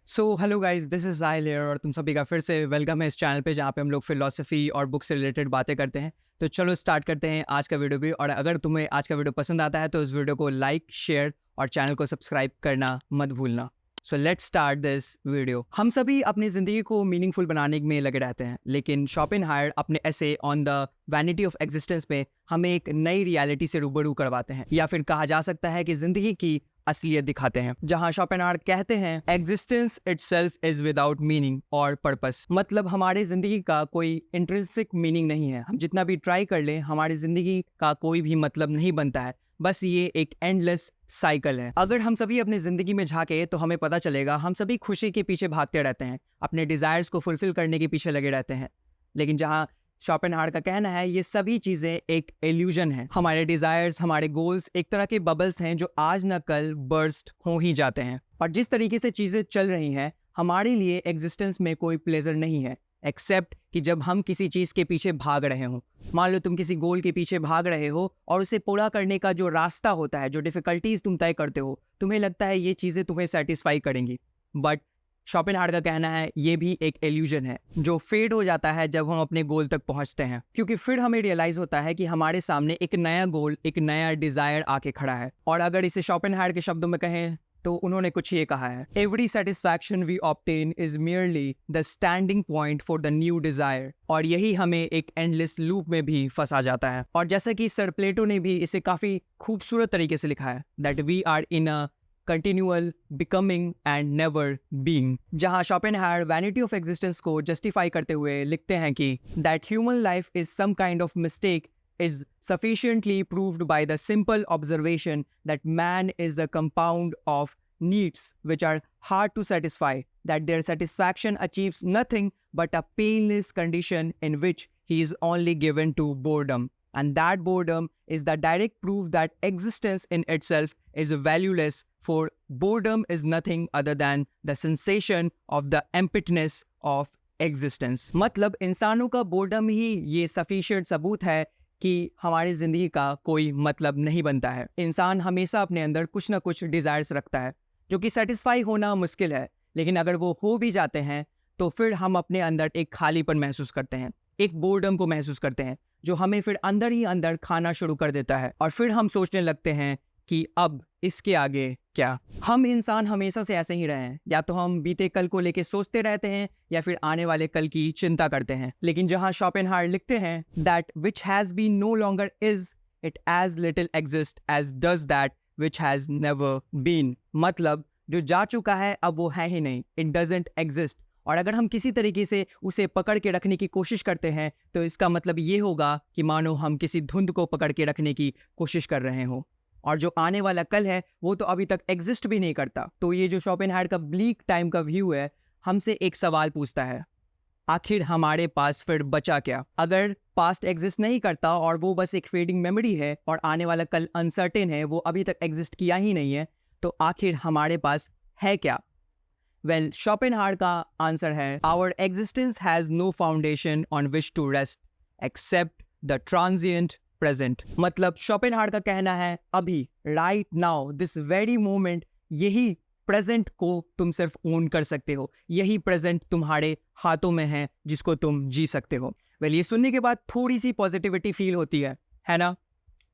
So hello guys, this is Sahil here और तुम सभी का फिर से वेलकम है इस चैनल पे जहाँ पे हम लोग फिलोसफी और बुक से रिलेटेड बातें करते हैं। तो चलो स्टार्ट करते हैं आज का वीडियो भी। और अगर तुम्हें आज का वीडियो पसंद आता है तो इस वीडियो को लाइक, शेयर और चैनल को सब्सक्राइब करना मत भूलना। So let's start this video. हम सभी अपनी ज़िंदगी को मीनिंगफुल बनाने में लगे रहते हैं, लेकिन शोपेनहायर अपने ऐसे on the vanity of existence में हमें एक नई रियलिटी से रूबरू करवाते हैं, या फिर कहा जा सकता है कि ज़िंदगी की असलियत दिखाते हैं। जहां शोपेनहायर कहते हैं existence itself is without meaning और पर्पस। मतलब हमारे जिंदगी का कोई इंट्रिंसिक मीनिंग नहीं है। हम जितना भी ट्राई कर लें, हमारी जिंदगी का कोई भी मतलब नहीं बनता है। बस ये एक एंडलेस साइकिल है। अगर हम सभी अपनी जिंदगी में झांके तो हमें पता चलेगा हम सभी खुशी के पीछे भागते रहते हैं, अपने डिजायर्स को फुलफिल करने के पीछे लगे रहते हैं। लेकिन जहाँ शोपेनहायर का कहना है ये सभी चीजें एक इल्यूजन है। हमारे डिजायर्स, हमारे गोल्स एक तरह के बबल्स हैं जो आज न कल बर्स्ट हो ही जाते हैं। और जिस तरीके से चीजें चल रही हैं, हमारे लिए एग्जिस्टेंस में कोई प्लेजर नहीं है एक्सेप्ट कि जब हम किसी चीज के पीछे भाग रहे हो। मान लो तुम किसी गोल के पीछे भाग रहे हो और उसे पूरा करने का जो रास्ता होता है, जो डिफिकल्टीज तुम तय करते हो, तुम्हें लगता है ये चीजें तुम्हें सेटिस्फाई करेंगी। बट शोपेनहायर का कहना है ये भी एक इल्यूजन है जो फेड हो जाता है जब हम अपने गोल तक पहुंचते हैं, क्योंकि फिर हमें रियलाइज होता है कि हमारे सामने एक नया गोल, एक नया डिजायर आके खड़ा है। और अगर इसे शोपेनहायर के शब्दों में कहें तो उन्होंने कुछ ये कहा है, every satisfaction we obtain is merely the standing point for the new desire. और यही हमें एक एंडलेस लूप में भी फंसा जाता है। और जैसा कि सर प्लेटो ने भी इसे काफी खूबसूरत तरीके से लिखा है, that we are in a continual becoming and never being. जहां शोपेनहायर वैनिटी ऑफ एग्जिस्टेंस को जस्टिफाई करते हुए लिखते हैं कि that human life is some kind of mistake is sufficiently proved by the simple observation that man is the compound of needs which are hard to satisfy, that their satisfaction achieves nothing but a painless condition in which he is only given to boredom. And that boredom is the direct proof that existence in itself is valueless, for boredom is nothing other than the sensation of the emptiness of existence. मतलब इंसानों का boredom ही ये sufficient सबूत है कि हमारी ज़िंदगी का कोई मतलब नहीं बनता है। इंसान हमेशा अपने अंदर कुछ ना कुछ डिज़ायर्स रखता है जो कि सेटिस्फाई होना मुश्किल है, लेकिन अगर वो हो भी जाते हैं तो फिर हम अपने अंदर एक खालीपन महसूस करते हैं, एक बोर्डम को महसूस करते हैं जो हमें फिर अंदर ही अंदर खाना शुरू कर देता है। और फिर हम सोचने लगते हैं कि अब इसके आगे क्या। हम इंसान हमेशा से ऐसे ही रहे हैं, या तो हम बीते कल को लेके सोचते रहते हैं या फिर आने वाले कल की चिंता करते हैं। लेकिन जहां शोपेनहायर लिखते हैं that which has been no longer is it as little exist as does that which has never been. मतलब जो जा चुका है अब वो है ही नहीं, इट डजंट एग्जिस्ट। और अगर हम किसी तरीके से उसे पकड़ के रखने की कोशिश करते हैं तो इसका मतलब ये होगा कि मानो हम किसी धुंध को पकड़ के रखने की कोशिश कर रहे हों, और जो आने वाला कल है वो तो अभी तक एग्जिस्ट भी नहीं करता। तो ये जो शोपेनहायर का ब्लीक टाइम का व्यू है, हमसे एक सवाल पूछता है, आखिर हमारे पास फिर बचा क्या? अगर पास्ट एग्जिस्ट नहीं करता और वो बस एक फेडिंग मेमोरी है और आने वाला कल अनसर्टेन है, वो अभी तक एग्जिस्ट किया ही नहीं है, तो आखिर हमारे पास है क्या? वेल, शोपेनहायर का आंसर है, our existence has no foundation on which to rest except the transient present. मतलब शोपेनहायर का कहना है अभी, right now, this very moment, यही प्रेजेंट को तुम सिर्फ ओन कर सकते हो, यही प्रेजेंट तुम्हारे हाथों में है जिसको तुम जी सकते हो। वेल, ये सुनने के बाद थोड़ी सी पॉजिटिविटी फील होती है ना?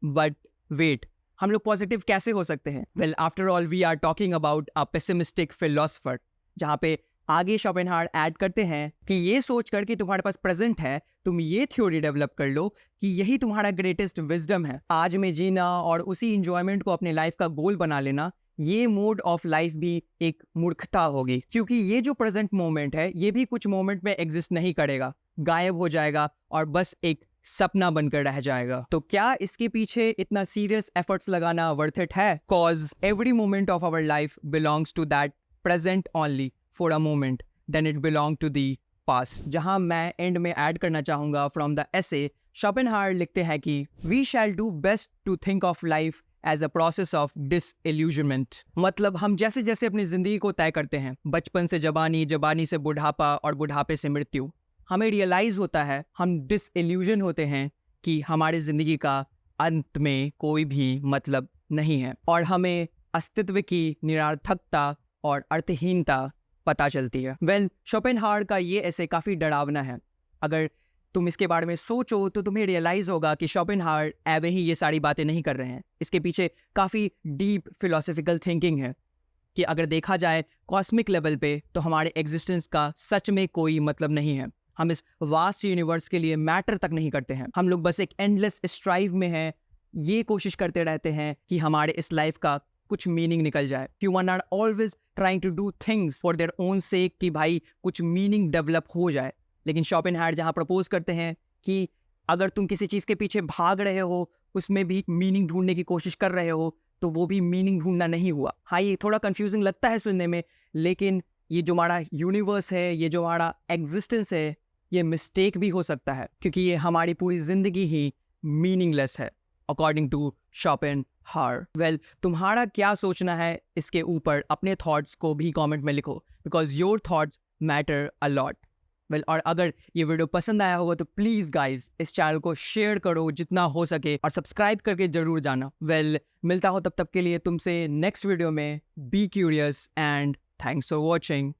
बट वेट, हम लोग पॉजिटिव कैसे हो सकते हैं? Well, after all we are talking about a pessimistic philosopher, जहाँ पे आगे शोपेनहायर ऐड करते हैं कि ये सोच कर कि तुम्हारे पास प्रेजेंट है, तुम ये थ्योरी डेवलप कर लो कि यही तुम्हारा ग्रेटेस्ट विजडम है। आज में जीना और उसी इंजॉयमेंट को अपने लाइफ का गोल बना लेना, ये मोड ऑफ लाइफ भी एक मूर्खता होगी, क्योंकि ये जो प्रेजेंट मोमेंट है ये भी कुछ मोमेंट में एग्जिस्ट नहीं करेगा, गायब हो जाएगा और बस एक सपना बनकर रह जाएगा। तो क्या इसके पीछे इतना सीरियस एफर्ट्स लगाना वर्थ इट है? Cause every moment of our life belongs to that present only for a moment, then it belong to the past। जहां मैं एंड में ऐड करना चाहूंगा फ्रॉम द एसे, शोपेनहायर लिखते हैं कि we shall do best to think of life as a process of disillusionment। मतलब हम जैसे जैसे अपनी जिंदगी को तय करते हैं, बचपन से जवानी, जवानी से बुढ़ापा और बुढ़ापे से मृत्यु, हमें रियलाइज होता है, हम डिसइल्यूजन होते हैं कि हमारी जिंदगी का अंत में कोई भी मतलब नहीं है, और हमें अस्तित्व की निरर्थकता और अर्थहीनता पता चलती है। वेल, शोपेनहावर का ये ऐसे काफ़ी डरावना है। अगर तुम इसके बारे में सोचो तो तुम्हें रियलाइज़ होगा कि शोपेनहावर ऐवे ही ये सारी बातें नहीं कर रहे हैं। इसके पीछे काफ़ी डीप फिलोसफिकल थिंकिंग है कि अगर देखा जाए कॉस्मिक लेवल पे तो हमारे एग्जिस्टेंस का सच में कोई मतलब नहीं है। हम इस वास्ट यूनिवर्स के लिए मैटर तक नहीं करते हैं। हम लोग बस एक एंडलेस स्ट्राइव में हैं, ये कोशिश करते रहते हैं कि हमारे इस लाइफ का कुछ मीनिंग निकल जाए। Human are always trying to do things for their own sake कि भाई कुछ मीनिंग डेवलप हो जाए। लेकिन शोपेनहावर जहाँ प्रपोज करते हैं कि अगर तुम किसी चीज़ के पीछे भाग रहे हो, उसमें भी मीनिंग ढूंढने की कोशिश कर रहे हो, तो वो भी मीनिंग ढूंढना नहीं हुआ। हाँ, ये थोड़ा कंफ्यूजिंग लगता है सुनने में, लेकिन ये जो हमारा यूनिवर्स है, ये जो हमारा एग्जिस्टेंस है, ये मिस्टेक भी हो सकता है क्योंकि ये हमारी पूरी जिंदगी ही मीनिंगलेस है अकॉर्डिंग टू शोपेनहावर। वेल, तुम्हारा क्या सोचना है इसके ऊपर? अपने थॉट्स को भी कमेंट में लिखो, because your thoughts matter a lot. Well, और अगर ये वीडियो पसंद आया होगा तो प्लीज़ गाइज इस चैनल को शेयर करो जितना हो सके और सब्सक्राइब करके जरूर जाना। वेल, मिलता हो तब तक के लिए तुमसे नेक्स्ट वीडियो में। Be curious and thanks for watching.